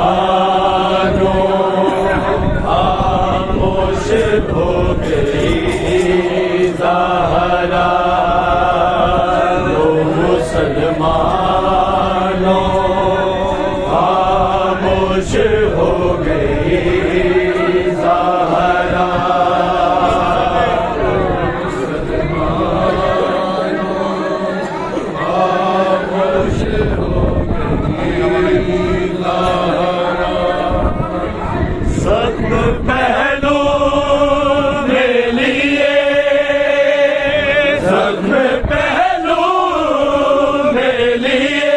मुसलमानों खामोश हो गई ज़हरा, लो मुसलमानों खामोश हो गई ज़हरा, खामोश हो सख्त पहलू में लिए, सख्त पहलू में लिए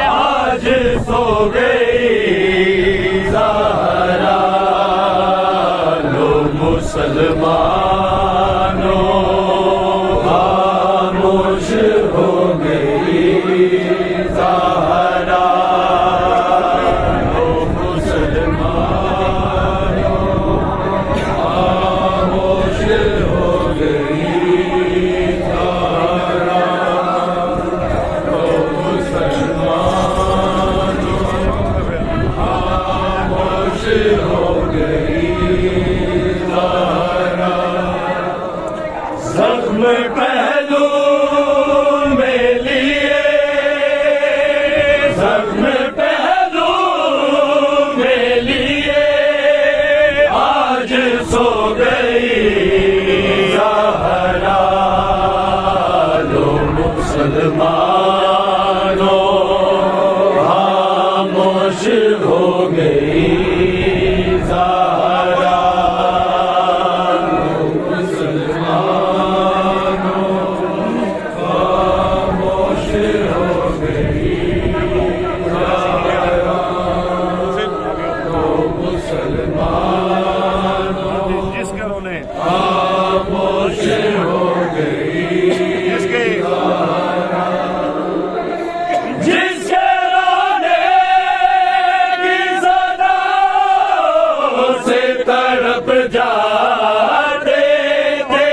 आज सो गई ज़हरा, लो मुसलमानों खामोश हो गई ज़हरा, ज़ख्म पहलू में लिए, ज़ख्म पहलू में लिए आज सो गई ज़हरा, लो मुसलमानों खामोश हो गई ज़हरा, खामोश हो गई जिसके रोने की सदाओं से तड़प जाते थे,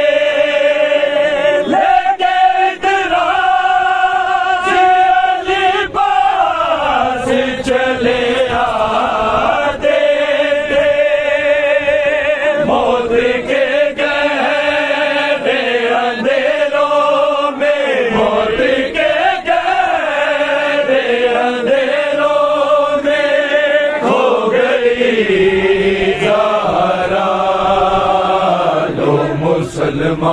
लेके इतराज़ अली पास चले आते थे, मौत के ज़हरा, लो मुसलमानों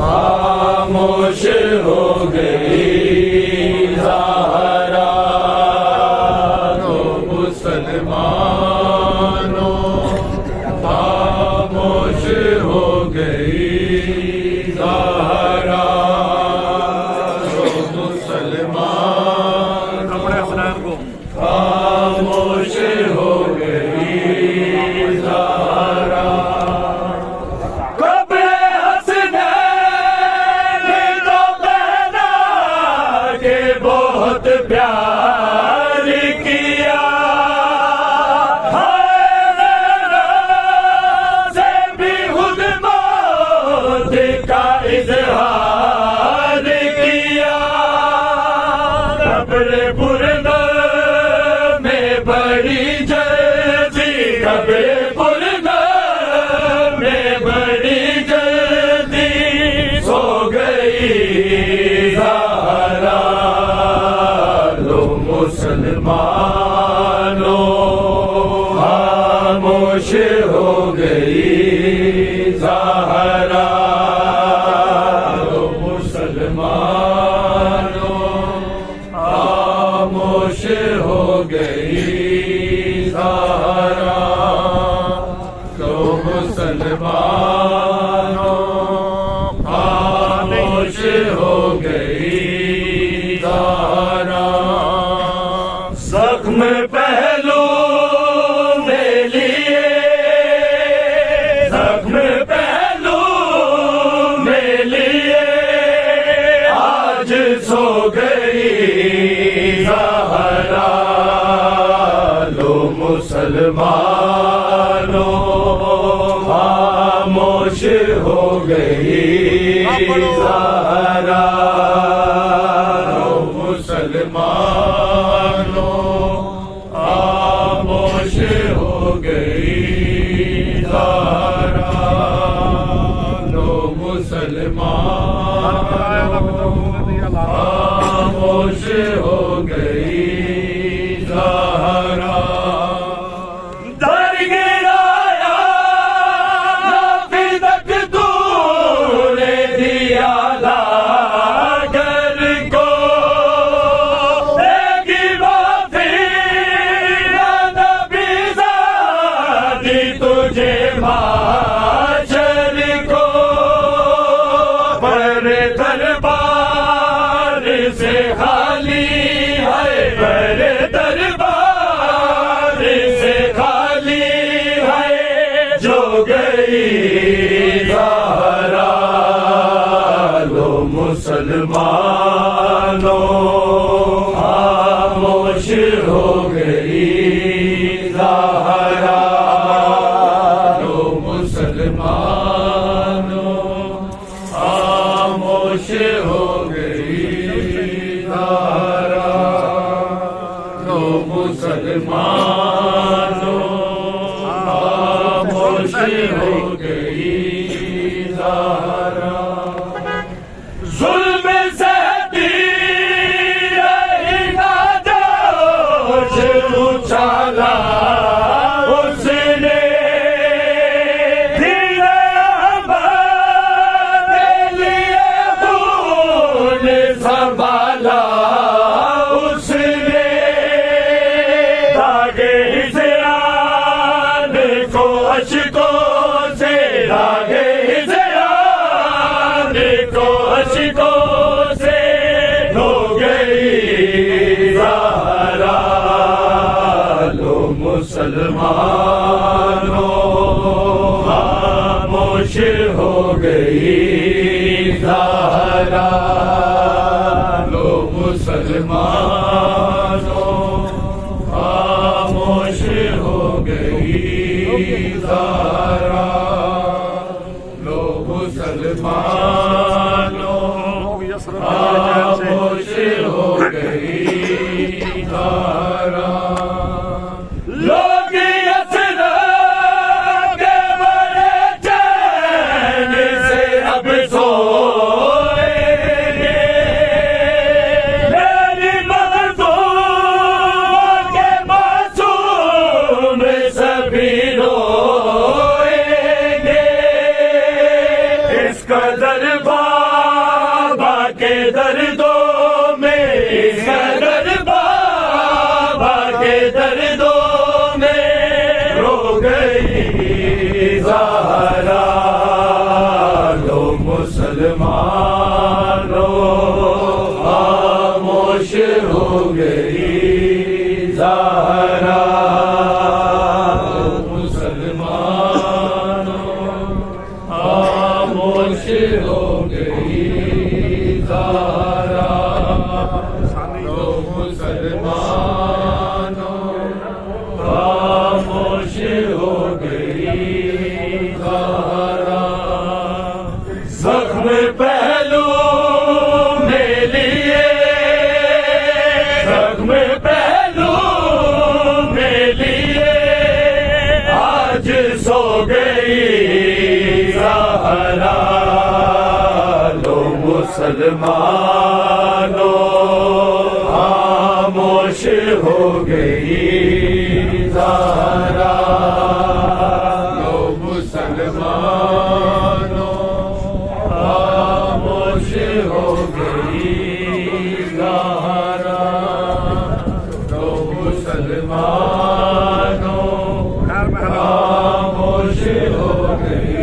खामोश हो गई ज़हरा, लो मुसलमानों खामोश हो गई ज़हरा, लो मुसलमानों खामोश हो गई ज़हरा, कब्र हसनैन तो पहना के बहुत प्यार किया, से भी खुद मौत का इज़हार किया, कब्र पुरना बड़ी जल्दी, कब्र पुरना में बड़ी जल्दी सो गई ज़हरा, लो मुसलमानों खामोश हो गई ज़हरा, लो मुसलमानों खामोश हो गई ज़हरा, लो मुसलमानों खामोश हो गई ज़हरा, ज़ख्म पहलू में लिए, ज़ख्म पहलू में लिए आज सो गई ज़हरा, मुसलमानों खामोश हो गई ज़हरा लो मुसलमानों खामोश हो गई ज़हरा लो मुसलमानों खामोश हो गई ज़हरा तुझे माशर को पर दरबार से खाली है पर दरबार से खाली है जो गई ज़हरा लो मुसलमानों खामोश हो गई ज़हरा खामोश हो गई ज़हरा लो मुसलमानों खामोश हो गई ज़हरा जुल्म सहती रही ना जोश उछाला उसने संभाला उसने दागे हिजरान को अशकों से दागे हिजरान को अशकों से धो गई ज़हरा लो मुसलमानों खामोश हो गई ज़हरा मुसलमानों खामोश हो गई ज़हरा लो मुसलमानों खामोश हो गई ज़हरा लोग यसरा के बड़े चैन से अब सो कदर बाबा के दर्दों में कदर बाबा के दर्दों में रो गई ज़हरा लो मुसलमानों खामोश हो गई ज़हरा खामोश हो गई ज़हरा लो मुसलमानों खामोश हो गई ज़हरा ज़ख्म पहलू में लिए ज़ख्म पहलू में लिए आज सो गई ज़हरा लो मुसलमानों खामोश हो गई ज़हरा लो मुसलमानों खामोश हो गई ज़हरा लो मुसलमानों खामोश हो गई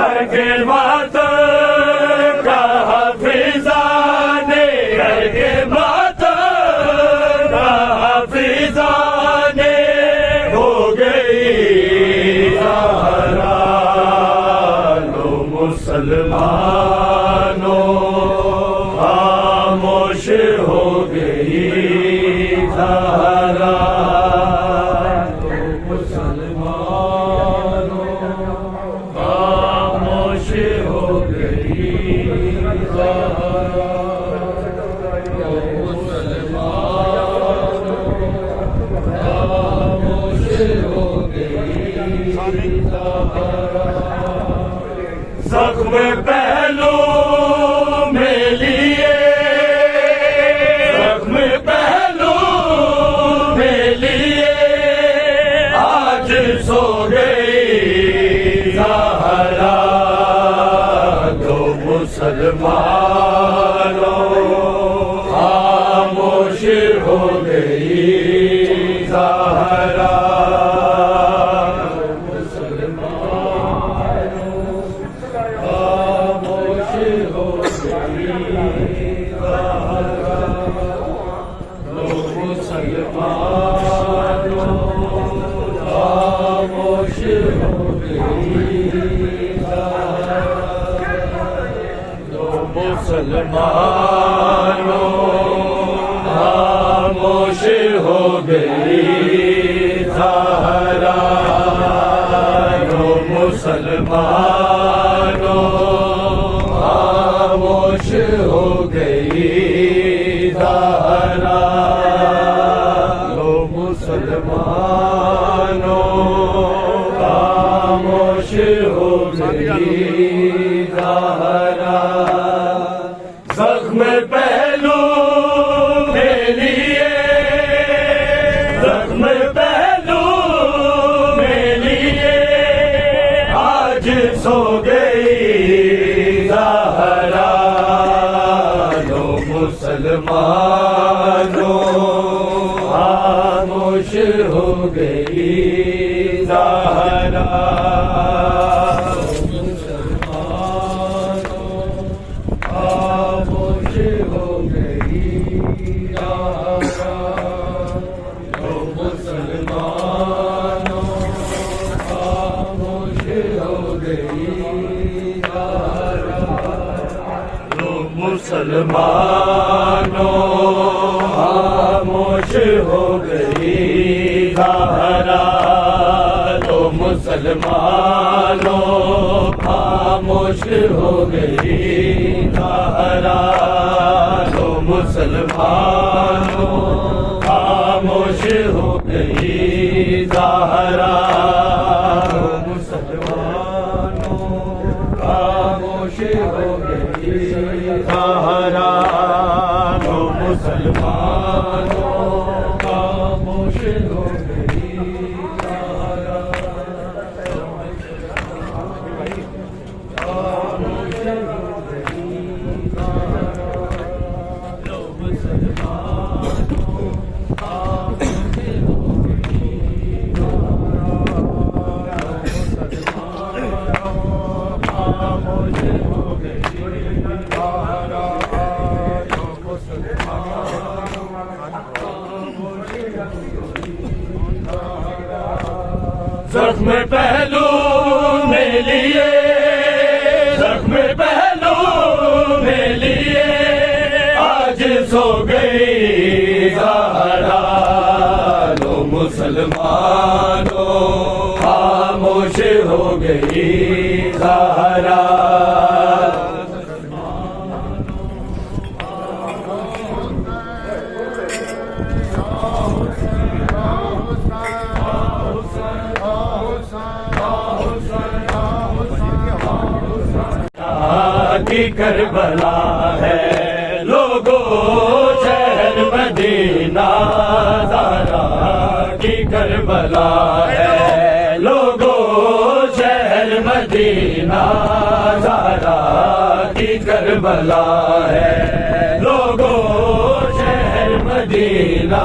आए जख्म पहलू में लिए, जख्म पहलू में लिए आज सो गई ज़हरा। दो मुसलमानों खामोश हो गई ज़हरा। मुसलमानों खामोश हो गई ज़हरा। दो मुसलमानों खामोश हो गई ज़हरा। दो मुसलमानों खामोश हो गई ज़हरा। जख्म पहलू में लिए, जख्म पहलू में लिए आज सो गई ज़हरा। दो मुसलमानों खामोश हो गई ज़हरा। मुसलमानों खामोश हो गई ज़हरा। दो मुसलमानों खामोश हो गई ज़हरा। दो मुसलमानों खामोश हो गई ज़हरा। दो मुसलमानों खामोश हो गई ज़हरा। दो मुसलमानों खामोश हो गई ज़हरा। खामोश हो गई ज़हरा। दो मुसलमानों खामोश हो गई जख्म पहलू में लिए, जख्म पहलू में लिए आज सो गई ज़हरा। दो मुसलमानों खामोश हो गई ज़हरा। की करबला है लोगों शहर मदीना। ज़हरा की करबला है लोगों शहर मदीना। ज़हरा की करबला है लोगों शहर मदीना।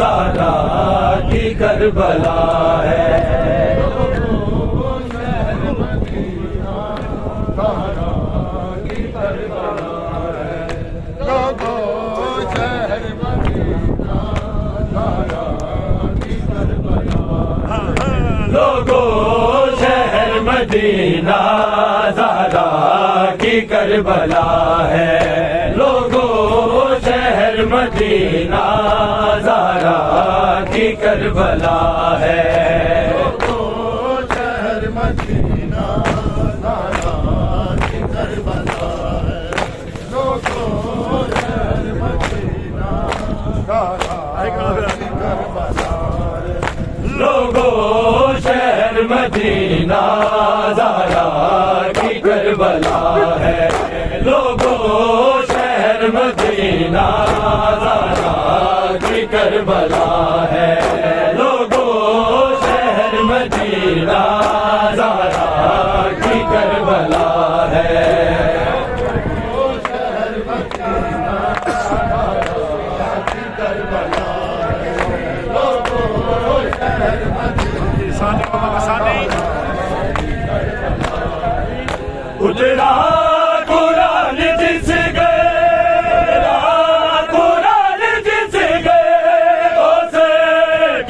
ज़हरा की करबला है लोगों शहर मदीना। ज़हरा की करबला है लोगों शहर मदीना। ज़हरा की करबला है लोगों शहर मदीना। ज़हरा की करबला है लोगों शहर मदीना। ज़हरा की करबला है लोगों शहर मदीना। ज़हरा की करबला है लोगों शहर मदीना। ज़हरा की करबला है लोगों शहर मदीना। ज़हरा की करबला उतरा कुरान जिस कुरान जिस उसे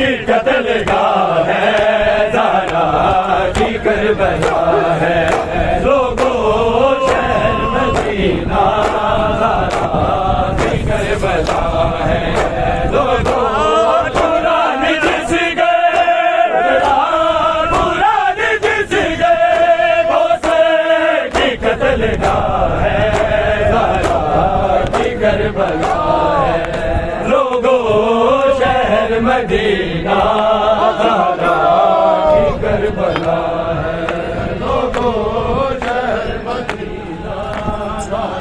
की कत्ल गाह है ज़हरा की करबला है लोगों शहर मदीना ज़हरा की करबला है लोगों कुरान जिस कुरान जिस उसे की कत्ल गाह है ज़हरा की करबला है लोगों शहर मदीना ज़हरा की करबला है लोगों शहर मदीना ज़हरा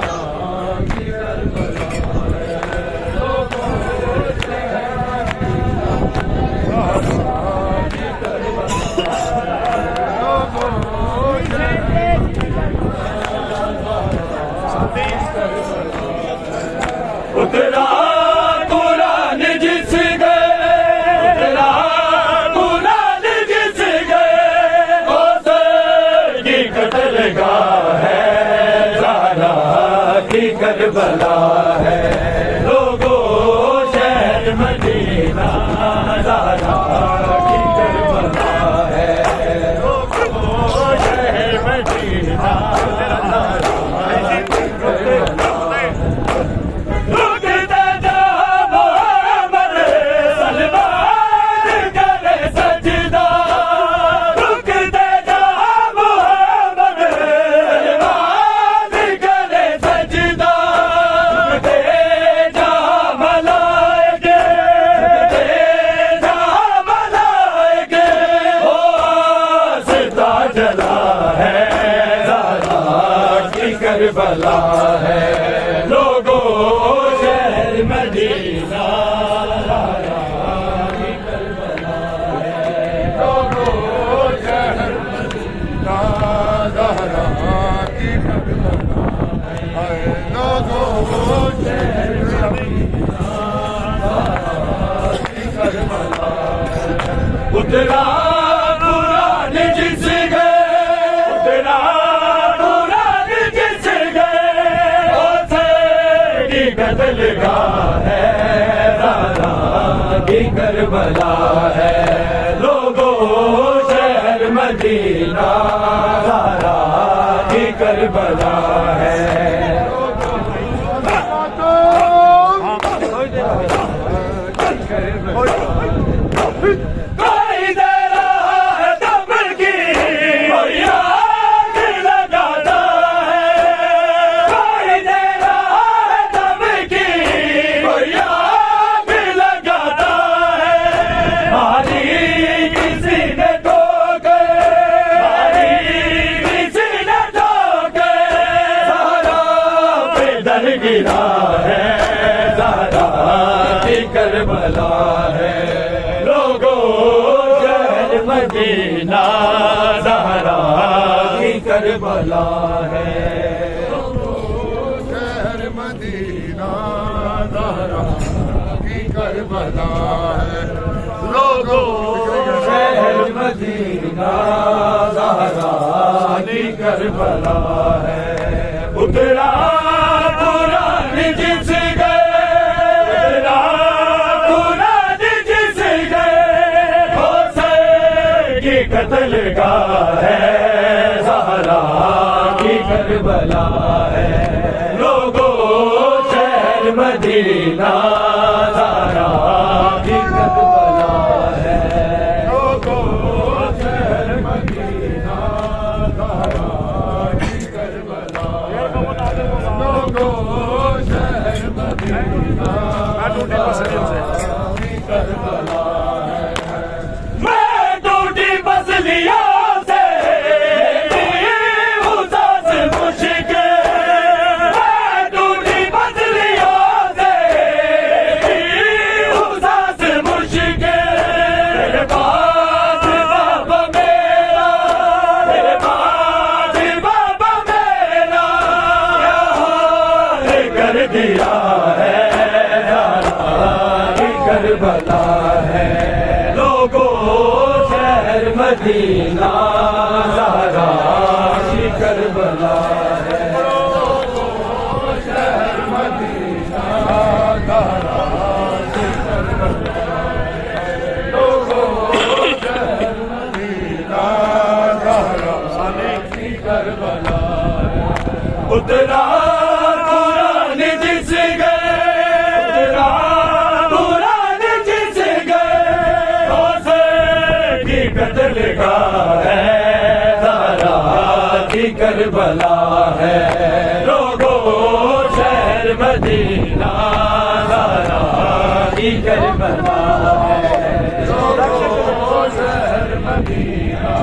की करबला है लोगों शहर उतरा कुरान जिस उतरा कुरान जिस उसे की कत्ल गाह है ज़हरा की करबला है लोगों शहर मदीना ज़हरा की करबला है लोगों शहर मदीना करबला है लोगों शहर मदीना ज़हरा की करबला है लोगों शहर मदीना ज़हरा की करबला है लोगों शहर मदीना ज़हरा की करबला है उतरा कुरान जिस उतरा कत्ल गाह है ज़हरा की करबला है लोगों शहर मदीना ज़हरा की करबला है कोई दे रहा है दम की कोई आग लगाता है कोई दे रहा है दम की कोई आग लगाता है मारी किसी ने ठोकर मारी किसी ने ठोकर ज़हरा पे दर गिरा है ज़हरा की करबला है मदीना ज़हरा की करबला है शहर मदीना ज़हरा की करबला है लोगों शहर मदीना ज़हरा की करबला है उतरा कुरान जिस कत्ल गाह है ज़हरा की करबला है लोगों शहर मदीना ज़हरा की करबला है लोगों शहर मदीना ज़हरा की करबला है लोगों शहर मदीना की करबला दिया है करबला है लोगों शहर मदीना ज़हरा की करबला करबला है। उतरा कुरान जिस गए, उतरा कुरान जिस गए, रोज़े की कत्ल का है, ज़हरा की करबला है। लोगो शहर मदीना, ज़हरा की करबला है। लोगो शहर मदीना,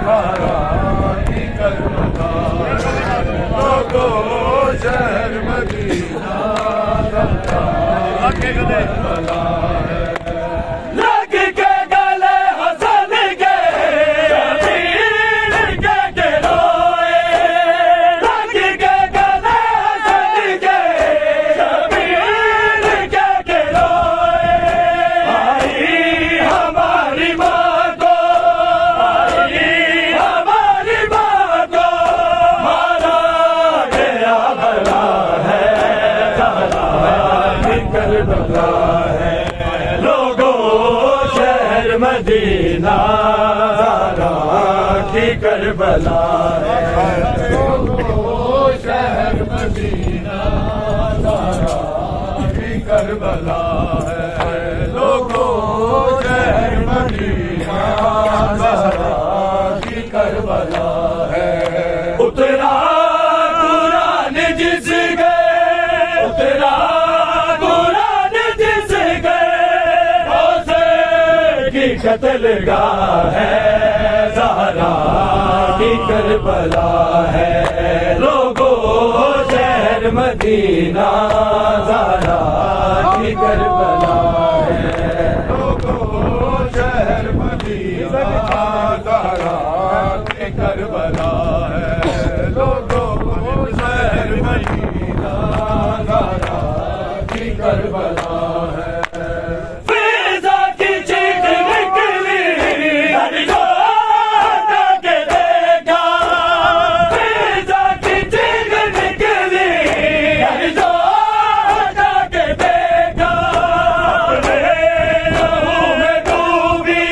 ज़हरा की करबला है। लोगो शहर मदीना, ज़हरा की करबला है। लग के गले हसन के शबीर के रोए, लग के गले हसन के शबीर के रोए। आई हमारी माँ को, आई हमारी माँ को मारा गया भला है, ज़हरा की करबला है। लोगो शहर मदीना, ज़हरा की करबला है। लोगो शहर मदीना, ज़हरा की करबला है। लोगो शहर मदीना, ज़हरा की करबला है। उतरा कुरान जिस गए, उतरा कुरान जिस गए, रोज़े की कत्ल गाह है, ज़हरा की करबला है। लोगो शहर मदीना, ज़हरा की करबला है। लोगो शहर मदीना, ज़हरा की करबला है। लोगो शहर मदीना, ज़हरा की करबला है। फिज़ा की चीख निकली, हर जो हटा के देखा। फिज़ा की चीख निकली, हर जो हटा के देखा। अपने लहू में डूबी,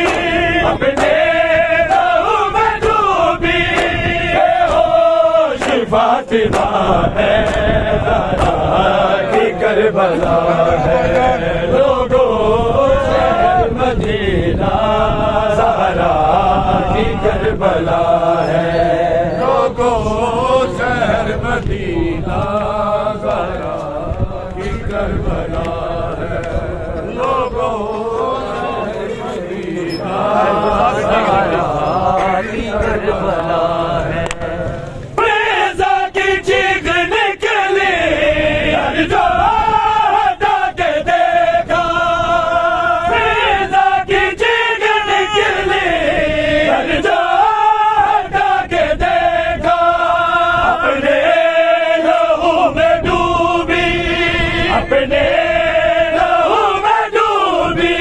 अपने लहू में डूबी, बेहोश फातिमा है, ज़हरा की करबला है। लोगो शहर मदीना, ज़हरा की करबला है। लोगो शहर मदीना, ज़हरा की करबला है। लोगो शहर मदीना, ज़हरा की करबला है। फिज़ा की चीख निकली, हर जो हटा के देखा। फिज़ा की चीख निकली, हर जो हटा के देखा। अपने लहू में डूबी, अपने लहू में डूबी,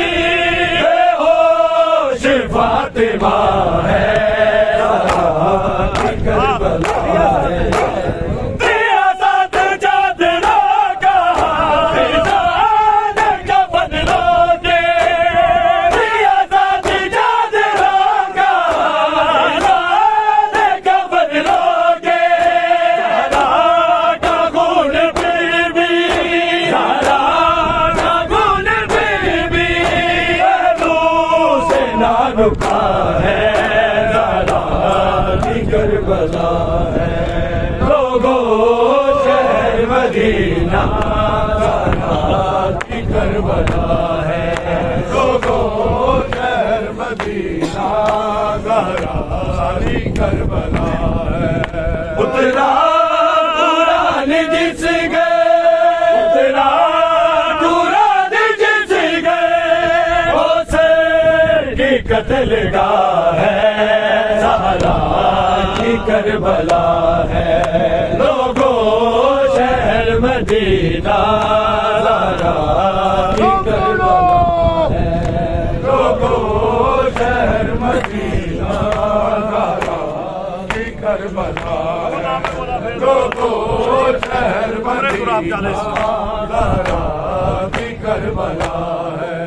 बेहोश फातिमा है, ज़हरा की करबला है। दिया साथ चादरा का, फिज़ा का बदलोगे। दिया साथ चादरा का, फिज़ा का बदलोगे। ज़हरा का खून फिर भी, ज़हरा का खून फिर भी, पहलू से ना रुका है, ज़हरा की करबला है। लोगो शहर मदीना, ज़हरा की करबला है। लोगो शहर मदीना, ज़हरा की करबला है। उतरा कुरान जिस गए, उतरा कुरान जिस गए, रोज़े की कत्ल गाह है, ज़हरा की करबला है। लोगो शहर मदीना, ज़हरा की करबला है। लोगो शहर मदीना, ज़हरा की करबला है। लोगो शहर मदीना, ज़हरा की करबला है।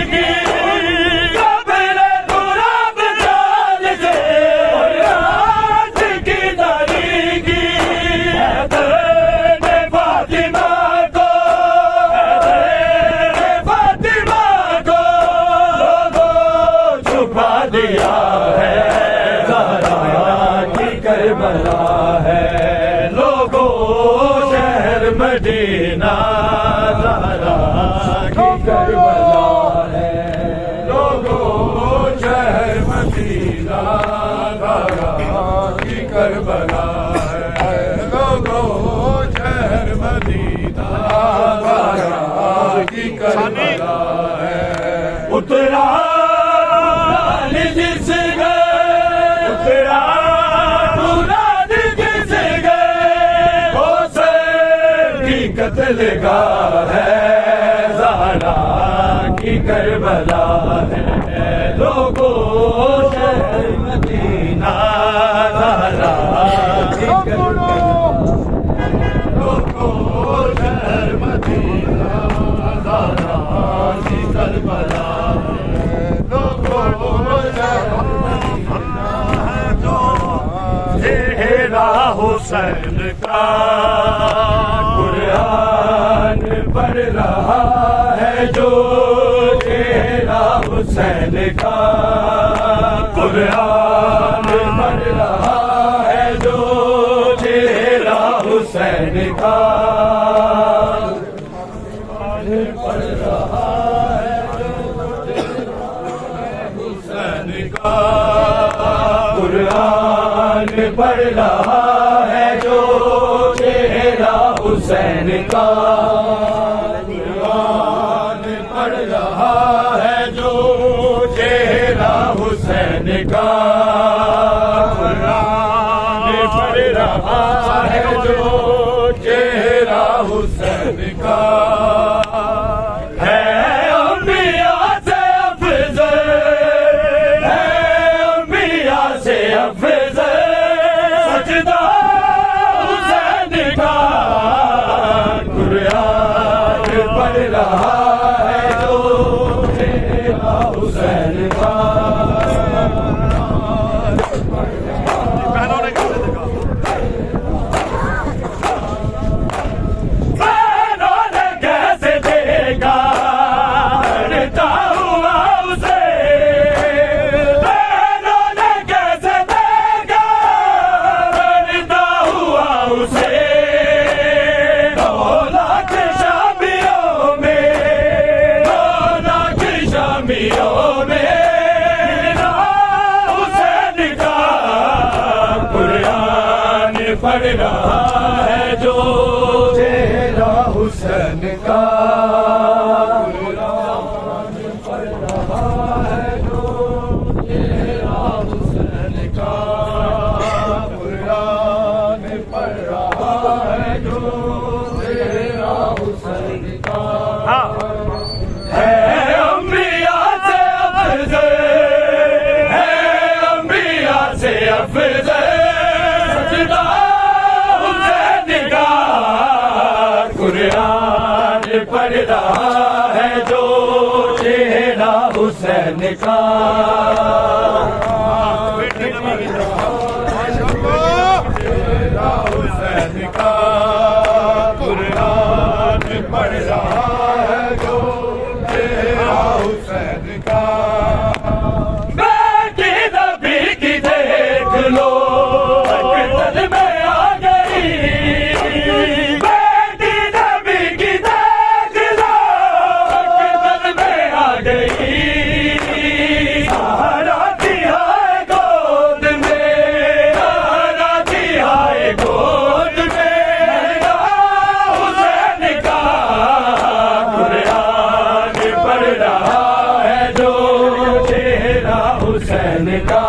की करबला है। लोगों शहर मदीना ज़हरा की करबला है। लोगों शहर मदीना ज़हरा की करबला है। लोगों शहर मदीना ज़हरा की करबला है। उतरा जिस गए उतरा मुराद जिस गए हुसैन की कत्लगाह है। ज़हरा की करबला है। लोगों शहर मदीना ज़हरा की करबला। लोगों शहर मदीना ज़हरा की करबला। चेहरा हुसैन का कुरान पढ़ रहा है जो। चेहरा हुसैन का कुरान पढ़ रहा है जो। चेहरा हुसैन का पढ़ रहा है हुसैन का कुरान पढ़ रहा है जो। चेहरा हुसैन का कुरान पढ़ रहा है जो। चेहरा हुसैन का कुरान पढ़ रहा है जो। चेहरा हुसैन का पढ़ रहा है जो। चेहरा हुसैन का बहनों ने कैसे देखा डरता हुआ उसे। बहनों ने कैसे देखा डरता हुआ उसे। पढ़ रहा है जो। चेहरा हुसैन का कुरान पढ़ रहा है जो। चेहरा हुसैन का कुरान पढ़ रहा है जो। चेहरा हुसैन का है अंबिया से अफज़ल। है अंबिया से अफज़ल। कुरान पढ़ रहा है जो। चेहरा हुसैन का चेहरा हुसैन का कुरान पढ़ रहा है जो। चेहरा हुसैन का बेटी नबी की देख लो दिल में आ गई। हुसैन का कुरान पढ़ रहा है जो। चेहरा हुसैन का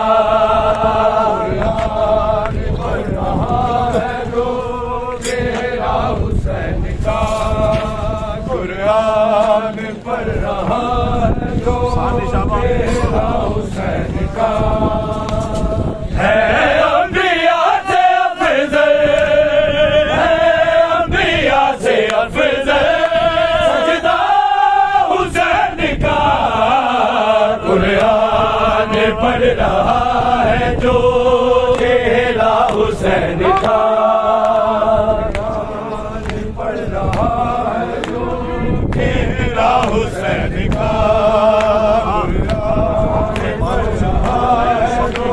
कुरान पढ़ रहा है जो। चेहरा हुसैन का है अंबिया से अफज़ल। है अंबिया से अफज़ल। सजदा हुसैन का कुरान पढ़ रहा है जो। चेहरा हुसैन का पढ़ रहा है जो। चेहरा हुसैन का पढ़ रहा है जो।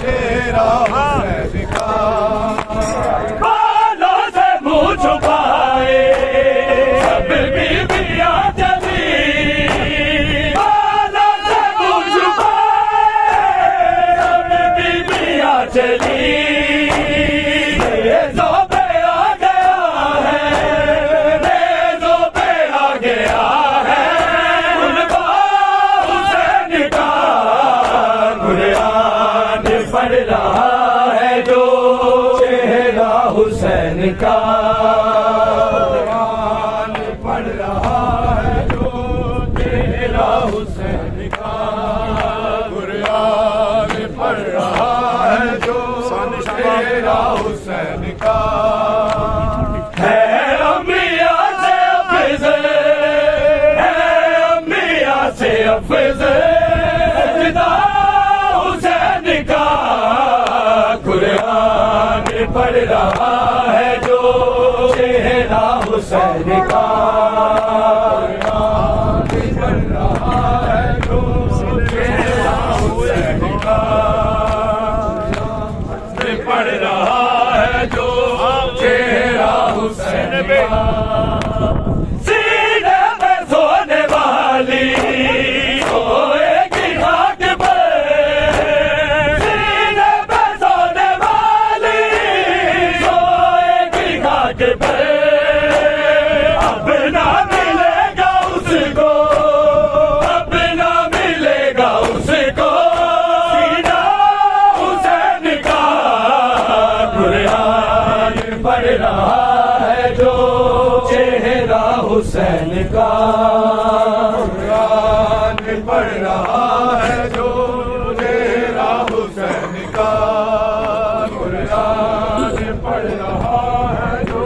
चेहरा हुसैन का हुसैन का कुरान पढ़ रहा है जो चेहरा हुसैन का है अम्बिया से अफज़ल है अम्बिया से अफज़ल सजदा हुसैन का कुरान पढ़ रहा है जो चेहरा हुसैन का पढ़ रहा है जो चेहरा हुसैन का सीने में सोने वाली सोएगी घाट पर सीने में सोने वाली सोएगी घाट पर अब ना मिलेगा उसको अब ना मिलेगा उसको सीना हुसैन का कुरान पढ़ रहा है जो चेहरा हुसैन का कुरान पढ़ रहा है जो चेहरा हुसैन का कुरान पढ़ रहा है जो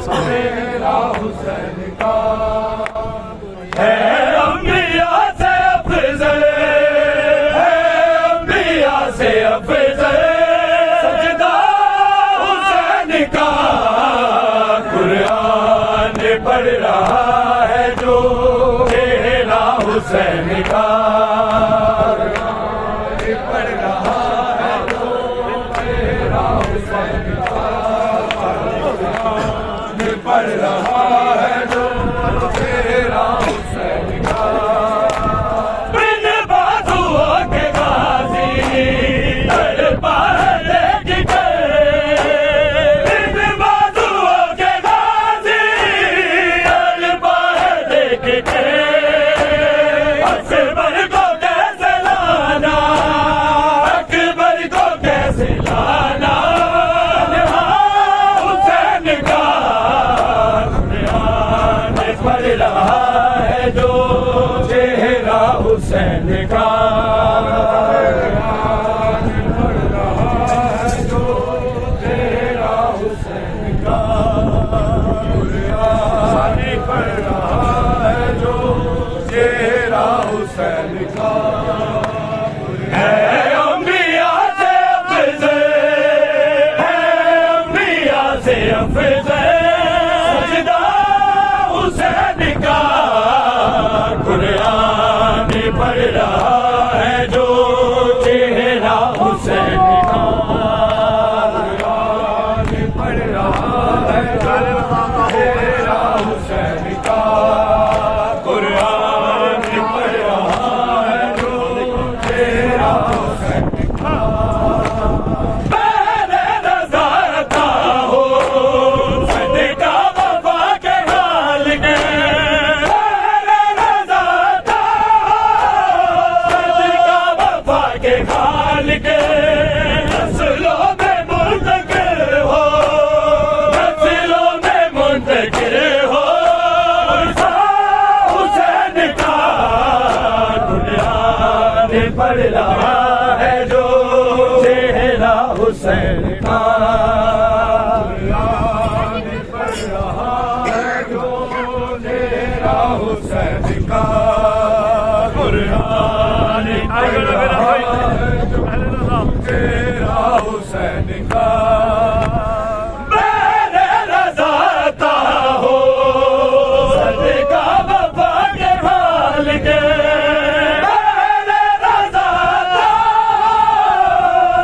चेहरा हुसैन का है अम्बिया से अफज़ल है अम्बिया से अफज़ल सजदा हुसैन का कुरान पढ़ रहा है जो चेहरा हुसैन का पढ़ रहा है जो चेहरा हुसैन का पढ़ रहा है जो चेहरा हुसैन का बिन बाजुओं के गाजी तड़पा लेगी बिन बाजुओं के गाजी तड़पा लेगी अकबर को कैसे लाना अकबर को कैसे लाना हुसैन का कुरान पढ़ रहा है जो चेहरा हुसैन का कुरान पढ़ रहा है जो चेहरा हुसैन का कुरान पढ़ रहा है जो चेहरा हुसैन का है अम्बिया से अफज़ल है अम्बिया से अफज़ल सजदा हुसैन का कुरान पढ़ रहा है जो चेहरा हुसैन का कुरान पढ़ रहा है जो चेहरा हुसैन का कुरान पढ़ रहा है जो चेहरा हुसैन का मैंने नज़र था हो सदका वफा के हाल के मैंने नज़र था सदका वफा के हाल के नस्लों में मुंतकिल हो नस्लों में मुंतकिल हो हुसैन का कुरान पढ़ रहा है जो चेहरा हुसैन का कुरान पढ़ रहा है जो चेहरा हुसैन का कुरान पढ़ रहा है जो चेहरा हुसैन का मैंने रज़ाता हो सदका वफा के हाल के मैंने रज़ाता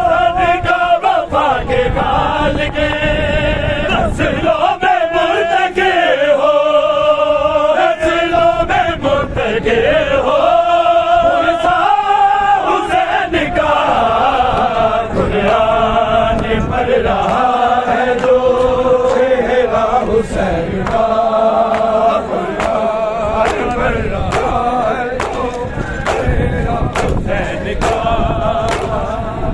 सदका वफा के हाल के नस्लों में मुंतकिल हो नस्लों में मुंतकिल हो हुसैन का कुरान पढ़ रहा है जो चेहरा हुसैन का कुरान पढ़ रहा है जो चेहरा हुसैन का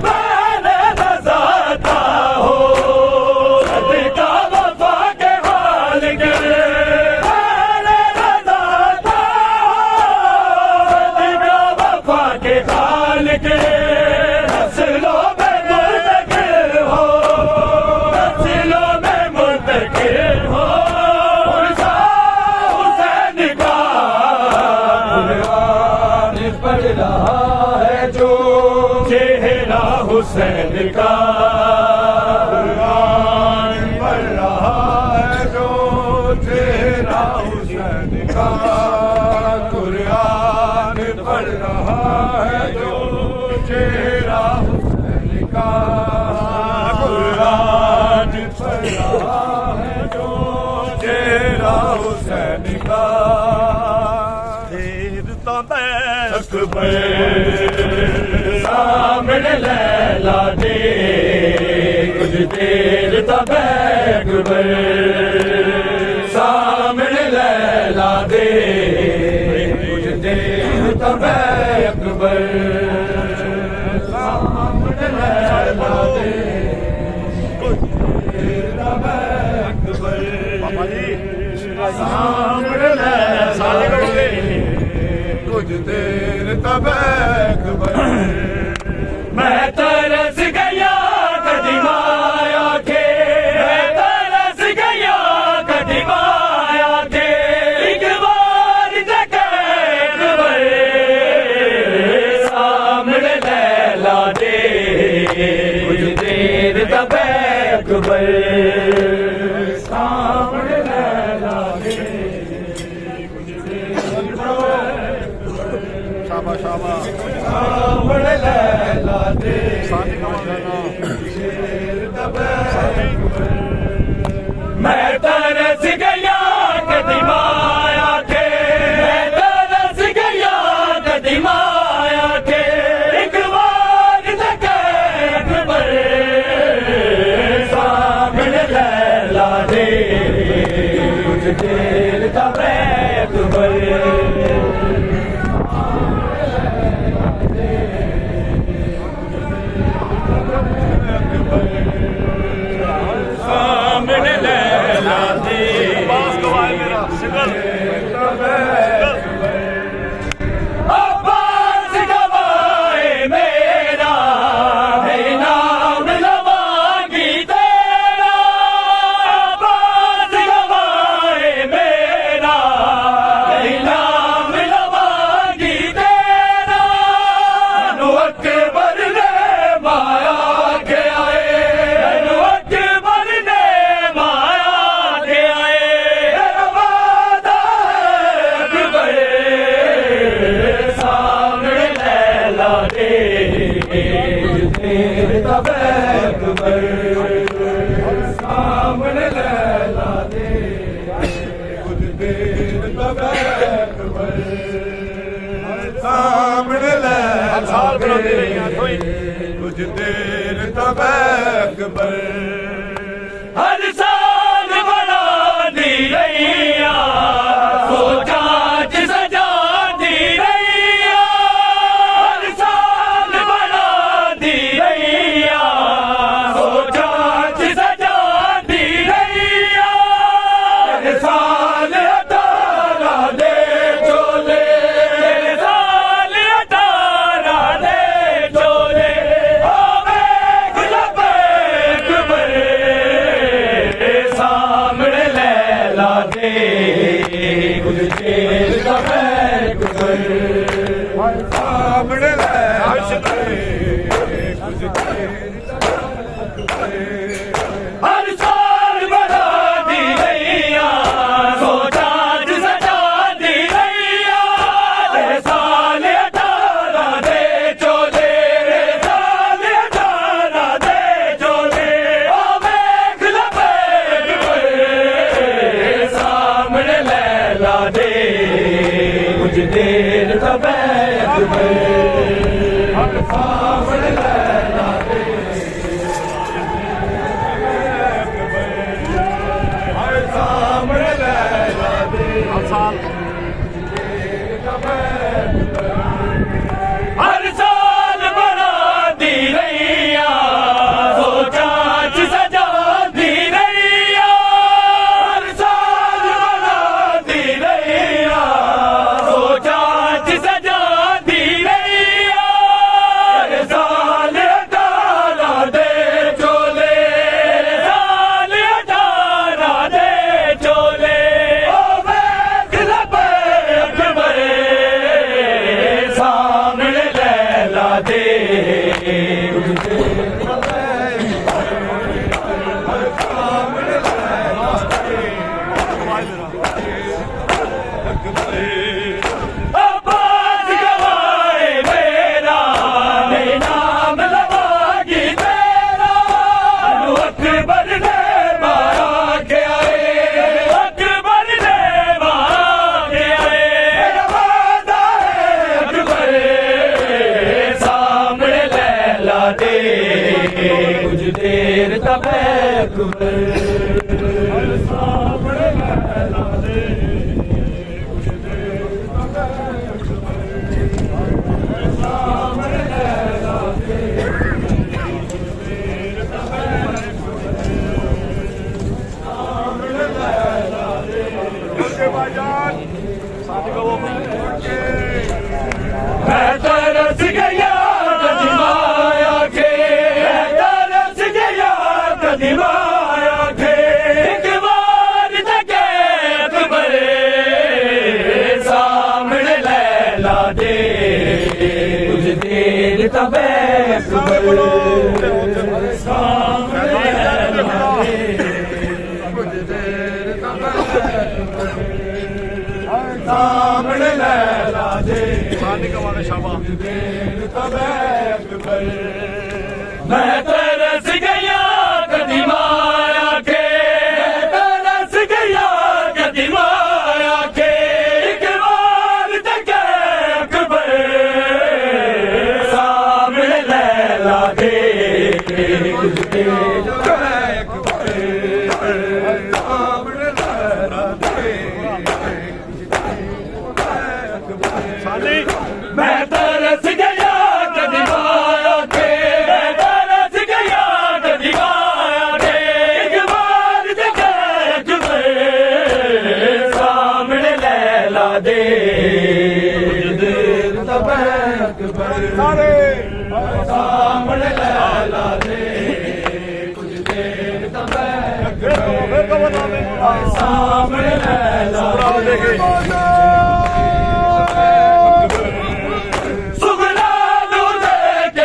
मैंने नज़र हो सदका वफा के हाल के मैंने नज़र के खाल के नस्लों में मुंतकिल हो, नस्लों में मुंतकिल हो। पुरसा हुसैन का कुरान पढ़ रहा है जो, चेहरा हुसैन का कुरान पढ़ रहा है जो, चेहरा हुसैन का कुरान पढ़ रहा है जो, चेहरा हुसैन का कुरान पढ़ रहा है जो, चेहरा हुसैन का। देर तो मैं अकबर सामने लैला दे, कुछ देर तो मैं अकबर सामने लैला दे, कुछ देर तो मैं अकबर सामने लैला दे, कुछ देर तो मैं अकबर सामने लैला दे, कुछ देर तो मैं अकबर। मैं तरस गया कदीमाया के, मैं तरस गया कदीमाया के, एक बार अकबर सामने लैला दे, कुछ देर तब अकबर सामने लैला दे, कुछ देर शाबा शाबा सामने लैला दे, मैं तरस गया कदीमाया के, मैं तरस गया कदीमाया के, एक बार अकबर सामने लैला दे, कुछ देर तब अकबर सामने लैला दे, अब्बास गवाए मेरा है नाम लवांगी तेरा, अब्बास गवाए मेरा है नाम लवांगी तेरा, अनु अकबर ने माया के आए, अनु अकबर ने माया के आए, वादा अकबर सामने लैला दे, देर तब अकबर सामने लैला दे, कुछ देर तब अकबर सामने लैला दे, कुछ देर तब अकबर। हर साल बना दी रैया, सोचा सजा दी रैया, हर साल बना दी रैया, सोचा सजा दी रैया, हर साल अतारा दे चोले, हर साल अतारा दे चोले, आवे गुलाब अकबर सामने लैला दे, कुछ देर तब अकबर सामने लैला दे, कुछ देर तब अकबर। हर साल बना दी रैया, सोचा सजा दी रैया, हर साल अतारा दे चोले, साल अतारा दे चोले, आवे गुलाब अकबर सामने लैला दे, कुछ देर तब अकबर सामने लैला दे, सामने लैला दे, हर साल बना दी रैया, सोचा सजा दी रैया, हर साल बना दी रैया, सोचा सजा दी रैया, तबे अकबर सामने लैला दे कुछ देर तबे अकबर सामने लैला दे कुछ देर तबे सामने लैला दे ओके भाईजान साथी को मैं तरस गया कदी माया के मैं तरस गया कदी माया के एक बार तके अकबर सामने लैला दे कुछ देर तबे अकबर सामने लैला दे कुछ देर तबे सामने लैला दे मैं तरस गया कदी माया के मैं तरस गया कदी माया के एक बार तके अकबर सामने लैला दे कुछ देर तबे अकबर सामने लैला दे मैं तरस गया कदी माया के मैं तरस गया कदी माया के एक बार तके अकबर सामने लैला दे कुछ देर तबे अकबर सामने लैला दे कुछ देर तबे अकबर सामने लैला दे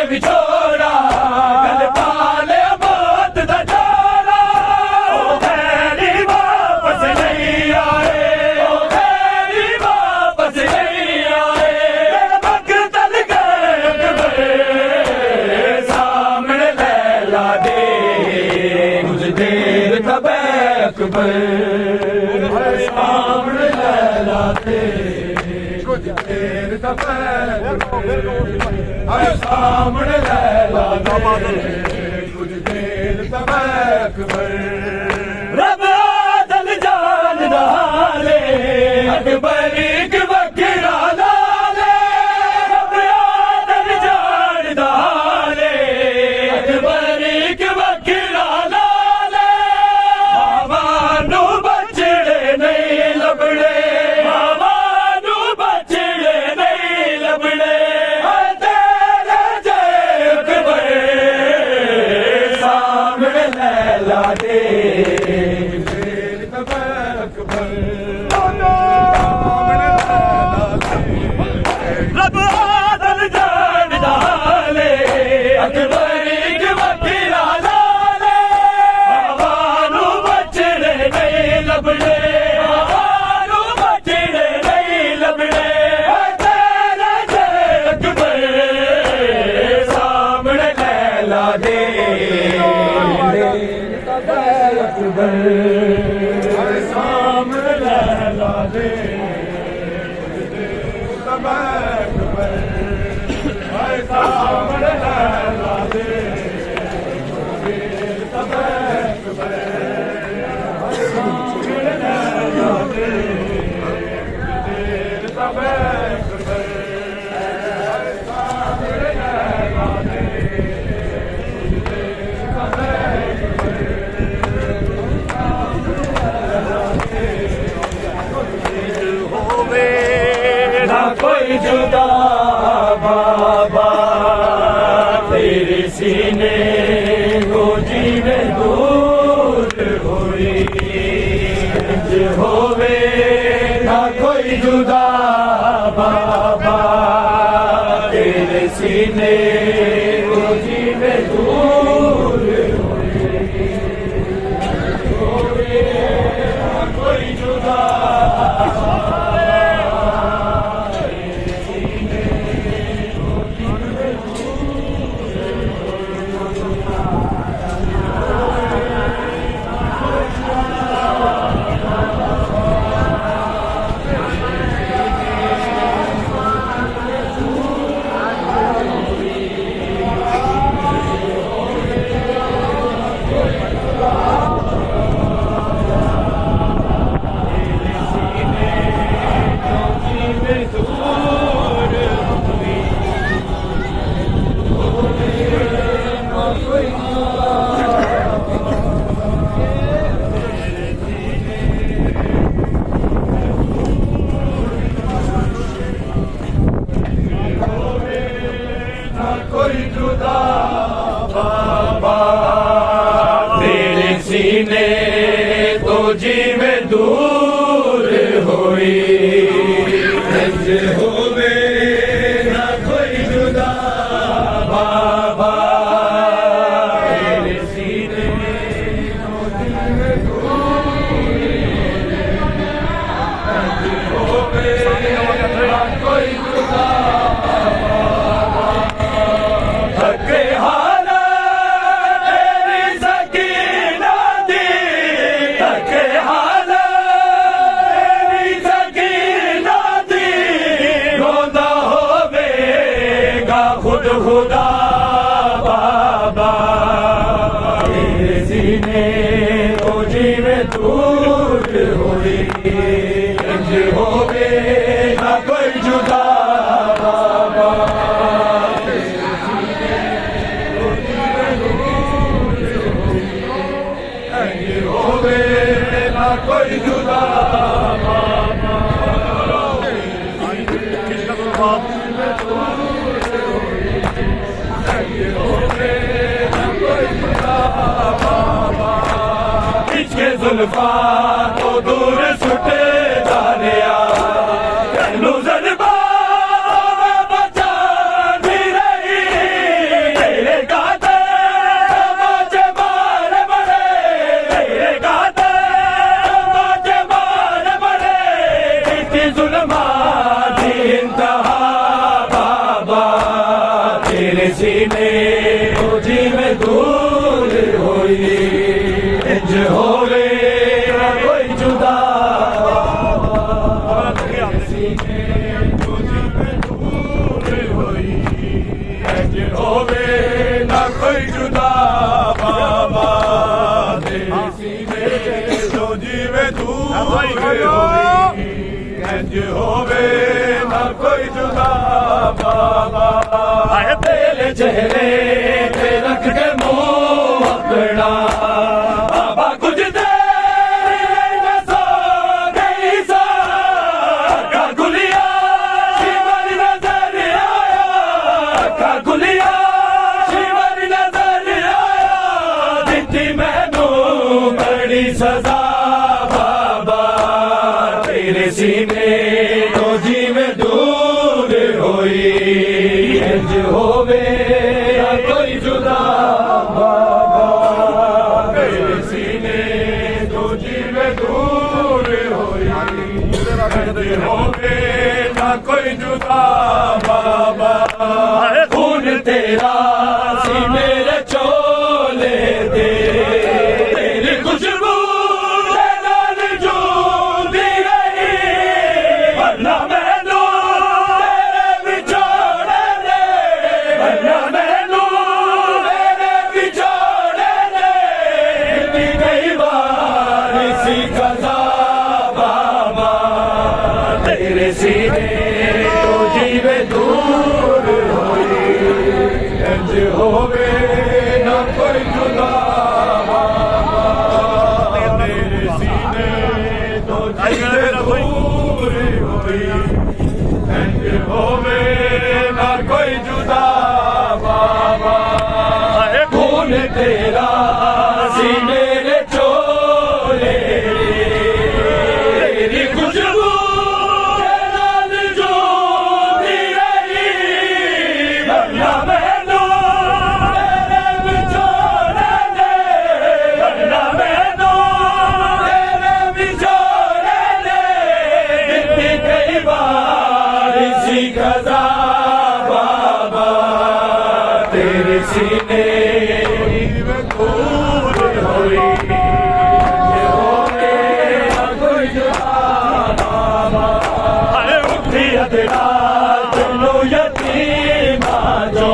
बिछोड़ा गल पाले बात दा जोड़ा ओ खैरी वापस नहीं आए ओ खैरी वापस नहीं आए मकतल गए अकबर सामने लैला दे कुछ देर तबे अकबर सामने लैला दे कुछ देर तबे सामने लैला दे कुछ देर तबे अकबर रब आदल जान डाले अकबर एक वकीरा लाले रब आदल जान डाले अकबर एक वकीरा लाले मामा नू बचड़े नहीं लबड़े मामा नू बचड़े नहीं लबड़े लैला दे देर तबे अकबर रब आदल जान डाले अकबर एक वकीरा लाले बाबानू बचड़े नहीं लबड़े बाबानू बचड़े नहीं लबड़े तेरा जय अकबर सामने लैला दे अकबर सामने लैला दे तबे अकबर सामने लैला दे तबे अकबर सामने लैला दे तबे अकबर सामने लैला दे कोई जुदा बाबा तेरे सीने को जीवे दूर होई होवे ना कोई जुदा बाबा तेरे सीने को जीवे दूर होवे ना कोई जुदा होएगा खुद खुदा बाबा तेरे सीने तो जीवे दूर होई इंज होवे ना कोई जुदा बाबा तेरे सीने तो जीवे दूर होई इंज होवे ना कोई जुदा इसके जुल्फा तो दूर सुटे जानिया कहलू ज़ल्फा में बचा भी रही तेरे गाते बाजे मार बड़े तेरे गाते बाजे मार बड़े इतनी जुल्मा दी इंतहा बाबा तेरे सीने तो जी में दूर होई इंज होवे ना कोई जुदा तेरे सीने तो जी में दूर होई इंज होवे ना कोई जुदा बाबा तेरे सीने तो जी में दूर होई इंज होवे ना कोई जुदा बाबा तेरे चेहरे पे रख के मुंह अपना बाबा कुछ देर में सो गई सा का गुलिया शिवर नजर आया का गुलिया शिवर नजर आया दिती मैनू बड़ी सजा बाबा तेरे सीने तो जी में दूर होई इंज होवे ना कोई जुदा बाबा तेरे सीने तो जी में दूर होई इंज होवे ना कोई जुदा बाबा खून तेरा सीने रे चोले दे तेरी खुशबू दे नाल जूंदी रही वरना मैनू तेरे विछोड़े ने वरना मैनू तेरे विछोड़े ने इतनी कई बार इसी कज़ा बाबा तेरे सीने तो जीवे दूर होई इंज होवे ना कोई जुदा बाबा तेरे सीने तो जीवे दूर होई इंज होवे ना कोई जुदा बाबा खून तेरा सीने रे चोले तेरी खुशबू के नाल जूंदी रही वरना मैनू तेरे विछोड़े ने वरना मैनू तेरे विछोड़े ने इतनी कई बार इसी कज़ा बाबा तेरे सीने में दूर होई ये होवे ना कोई जुदा बाबा अरे उठी अदरा चलो यतीमा जो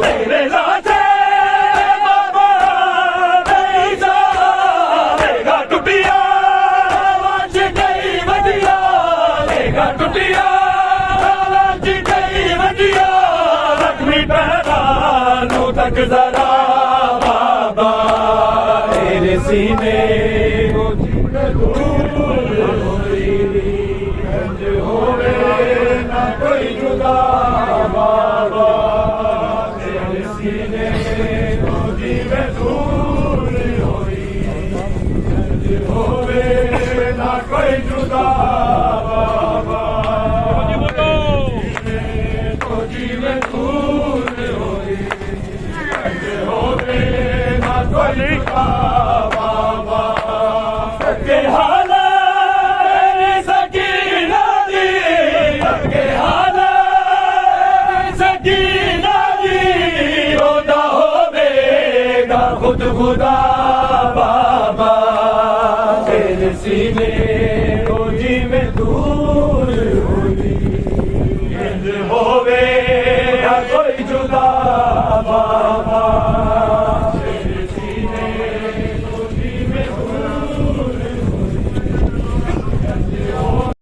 तेरे लाजे बाबा नहीं जा लेगा टुटिया आवाज गई वदिया लेगा टुटिया आवाज गई वदिया जख्मी पहलू तक जरा बाबा तेरे सीने को जीवे दूर होई इंज होवे ना कोई जुदा बाबा तेरे सीने को जीवे दूर होई इंज होवे ना कोई जुदा बाबा तो जीवे दूर होई इंज होवे ना कोई जुदा बाबा के हाल सकीना दी के हाल सकीना दी रोदा होवेगा खुद खुदा बाबा तेरे सीने